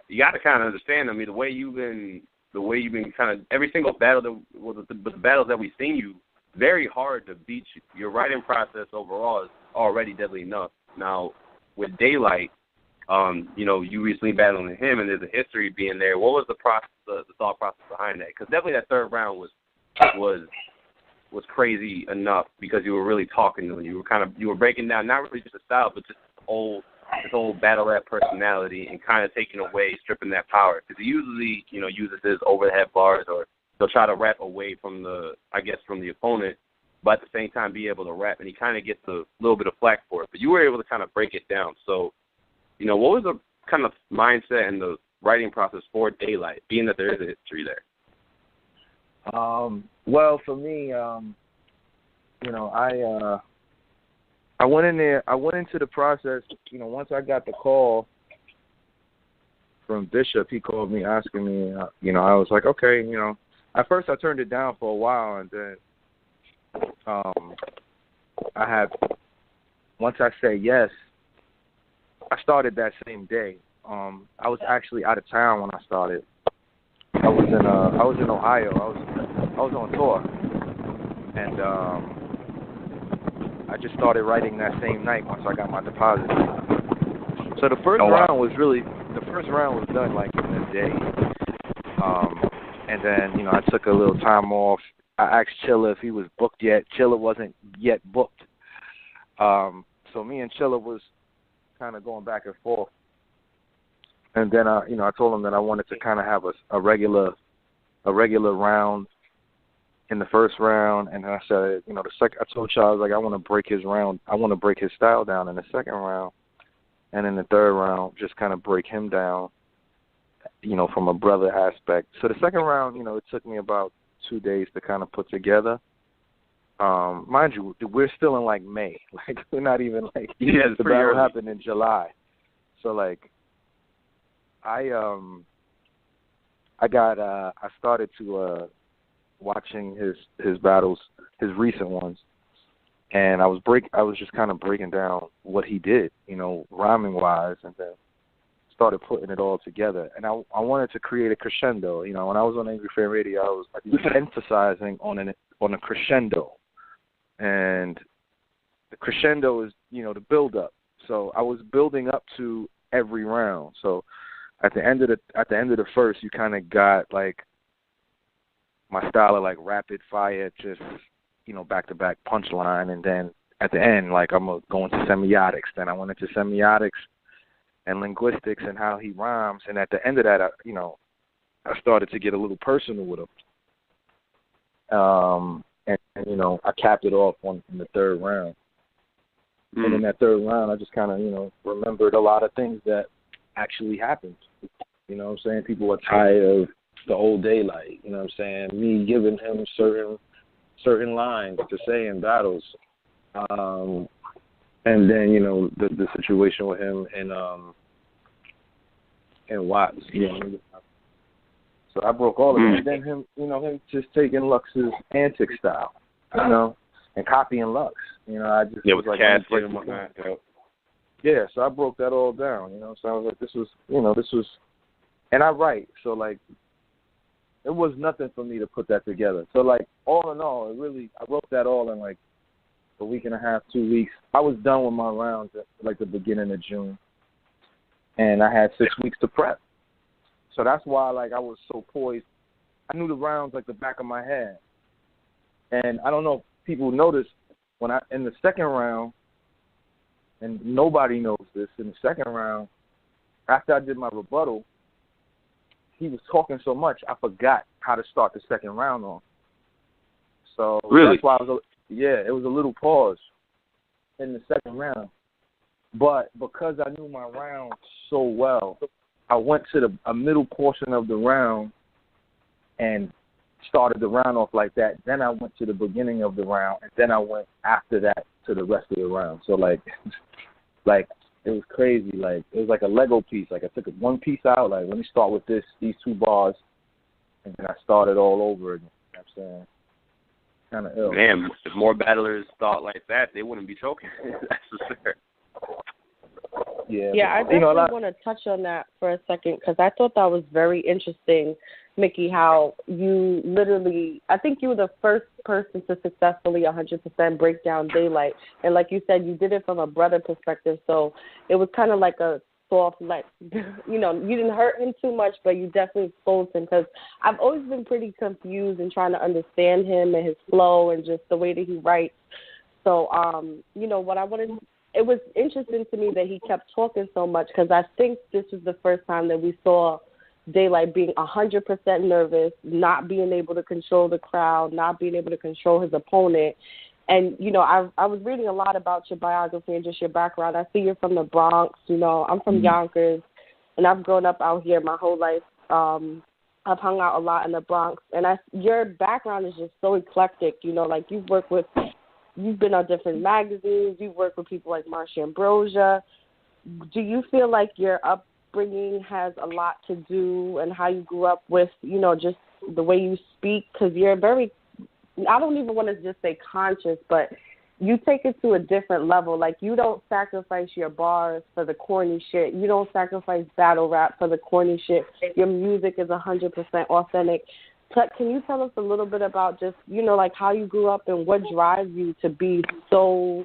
you got to kind of understand. I mean, the way you've been kind of every single battle the battles that we've seen you, very hard to beat you. Your writing process overall is already deadly enough. Now with Daylyt, you recently battling him, and there's a history being there. What was the process, the thought process behind that? Because definitely that third round was crazy enough because you were really talking to him. You were breaking down not really just the style, but just this whole battle rap personality and kind of taking away, stripping that power. Because he usually, uses his overhead bars, or he'll try to rap away from the opponent, but at the same time be able to rap, and he kind of gets a little bit of flack for it. But you were able to kind of break it down. So, what was the kind of mindset and the writing process for Daylyt, being that there is a history there? Well, for me, I went in there. I went into the process. Once I got the call from Bishop, he called me asking me. I was like, okay. At first I turned it down for a while, and then once I said yes, I started that same day. I was actually out of town when I started. I was in Ohio. I was on tour, and I just started writing that same night once I got my deposit. So the first round was done like in a day. And then, I took a little time off. I asked Chilla if he was booked yet. Chilla wasn't yet booked. So me and Chilla was kind of going back and forth. And then, I told him that I wanted to kind of have a regular round in the first round. And then I said, I told Chilla, I was like, I want to break his round. I want to break his style down in the second round. And in the third round, just kind of break him down, from a brother aspect. So the second round, it took me about 2 days to kind of put together. Mind you, we're still in like May. Like we're not even like the battle happened in July. So like I started to watching his battles, his recent ones, and I was just kind of breaking down what he did, rhyming wise, and then started putting it all together. And I wanted to create a crescendo. When I was on Angry Fan Radio, I was emphasizing on a crescendo, and the crescendo is the build up. So I was building up to every round. So at the end of the first, you kind of got like my style of like rapid fire, just back to back punchline, and then at the end, like I'm going to semiotics. Then I went into semiotics and linguistics and how he rhymes, and at the end of that, I started to get a little personal with him. And I capped it off in the third round. And in that third round, I just kind of remembered a lot of things that actually happened. You know what I'm saying? People were tired of the old Daylyt. You know what I'm saying? Me giving him certain lines to say in battles. And then, the situation with him and Watts. So I broke all of it. And then him just taking Lux's antic style, and copying Lux. I just was like, yeah, so I broke that all down, So I was like, this was, and I write, so like, it was nothing for me to put that together. So like, all in all, I wrote that all in like a week and a half, 2 weeks. I was done with my rounds at like the beginning of June, and I had 6 weeks to prep. So that's why like I was so poised. I knew the rounds like the back of my head, and I don't know if people noticed when in the second round, and nobody knows this, in the second round, after I did my rebuttal, he was talking so much I forgot how to start the second round off. So that's why it was a little pause in the second round. But because I knew my round so well, I went to a middle portion of the round and started the round off like that. Then I went to the beginning of the round, and then I went after that to the rest of the round. So like it was crazy. Like it was like a Lego piece. Like I took one piece out. Like let me start with these two bars, and then I started all over again. You know what I'm saying? Kind of ill. Man, if more battlers thought like that, they wouldn't be choking. That's for sure. Yeah, Yeah, I but, you know, definitely want to touch on that for a second because I thought that was very interesting, Mickey, how you literally, I think you were the first person to successfully 100% break down Daylyt. And like you said, you did it from a brother perspective, so it was kind of like a soft, like, you know, you didn't hurt him too much, but you definitely exposed him because I've always been pretty confused in trying to understand him and his flow and just the way that he writes. So, you know, what I wanted, it was interesting to me that he kept talking so much because I think this was the first time that we saw Daylyt being 100% nervous, not being able to control the crowd, not being able to control his opponent. And, you know, I was reading a lot about your biography and just your background. I see you're from the Bronx. You know, I'm from Yonkers, and I've grown up out here my whole life. I've hung out a lot in the Bronx. And your background is just so eclectic. You know, like you've been on different magazines. You've worked with people like Marsha Ambrosia. Do you feel like your upbringing has a lot to do and how you grew up with, you know, just the way you speak? Because you're very, I don't even want to just say conscious, but you take it to a different level. Like, you don't sacrifice your bars for the corny shit. You don't sacrifice battle rap for the corny shit. Your music is 100% authentic. Can you tell us a little bit about just, you know, like how you grew up and what drives you to be so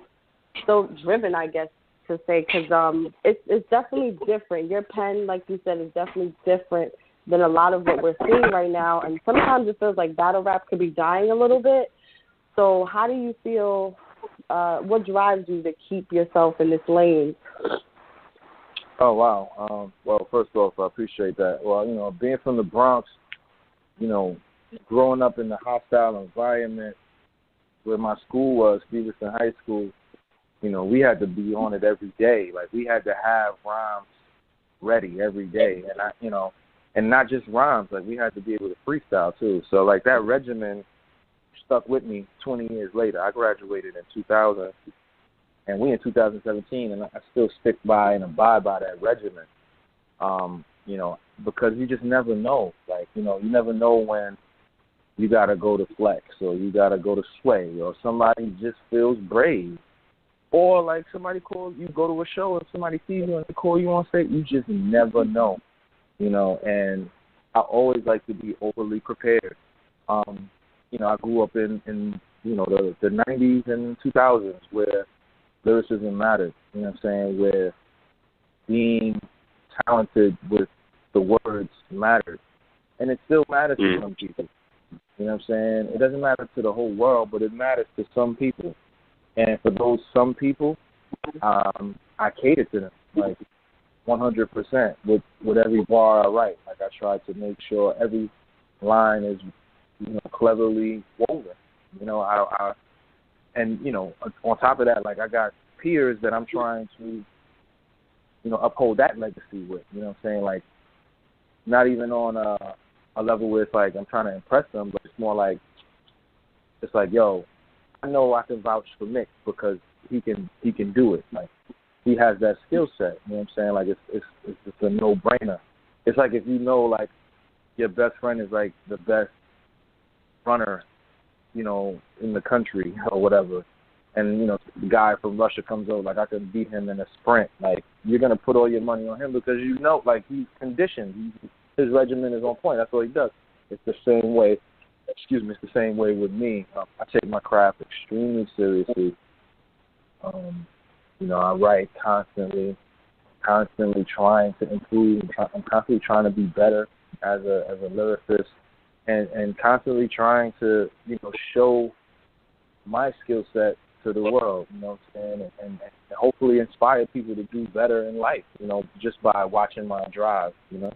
driven, I guess, to say, because it's definitely different. Your pen, like you said, is definitely different than a lot of what we're seeing right now. And sometimes it feels like battle rap could be dying a little bit. So how do you feel, what drives you to keep yourself in this lane? Oh, wow. Well, first off, I appreciate that. Well, you know, being from the Bronx, you know, growing up in the hostile environment where my school was, Stevenson High School, you know, we had to be on it every day. Like, we had to have rhymes ready every day. And, you know, and not just rhymes. Like, we had to be able to freestyle, too. So, like, that regimen stuck with me 20 years later. I graduated in 2000, and we in 2017, and I still stick by and abide by that regimen. You know, because you just never know. Like, you know, you never know when you got to go to flex or you got to go to sway or somebody just feels brave. Or, like, somebody calls, you go to a show and somebody sees you and they call you on stage. You just never know, you know, and I always like to be overly prepared. You know, I grew up in you know, the 90s and 2000s where lyricism mattered, you know what I'm saying, where being talented with the words mattered. And it still matters to some people. You know what I'm saying? It doesn't matter to the whole world, but it matters to some people. And for those some people, I cater to them, like 100% with every bar I write. Like, I try to make sure every line is, you know, cleverly woven. You know, and, you know, on top of that, like, I got peers that I'm trying to, you know, uphold that legacy with. You know what I'm saying? Like, not even on a level where it's like I'm trying to impress them, but it's more like, it's like, yo, I know I can vouch for Mick because he can do it. Like, he has that skill set. You know what I'm saying? Like, it's a no-brainer. It's like if you know, like, your best friend is like the best runner, you know, in the country or whatever, and, you know, the guy from Russia comes over, like, I can beat him in a sprint. Like, you're gonna put all your money on him because you know, like, he's conditioned. His regimen is on point. That's what he does. It's the same way. It's the same way with me. I take my craft extremely seriously. You know, I write constantly trying to improve. I'm constantly trying to be better as a lyricist, and constantly trying to, you know, show my skill set to the world. You know what I'm saying, and hopefully inspire people to do better in life. You know, just by watching my drive. You know.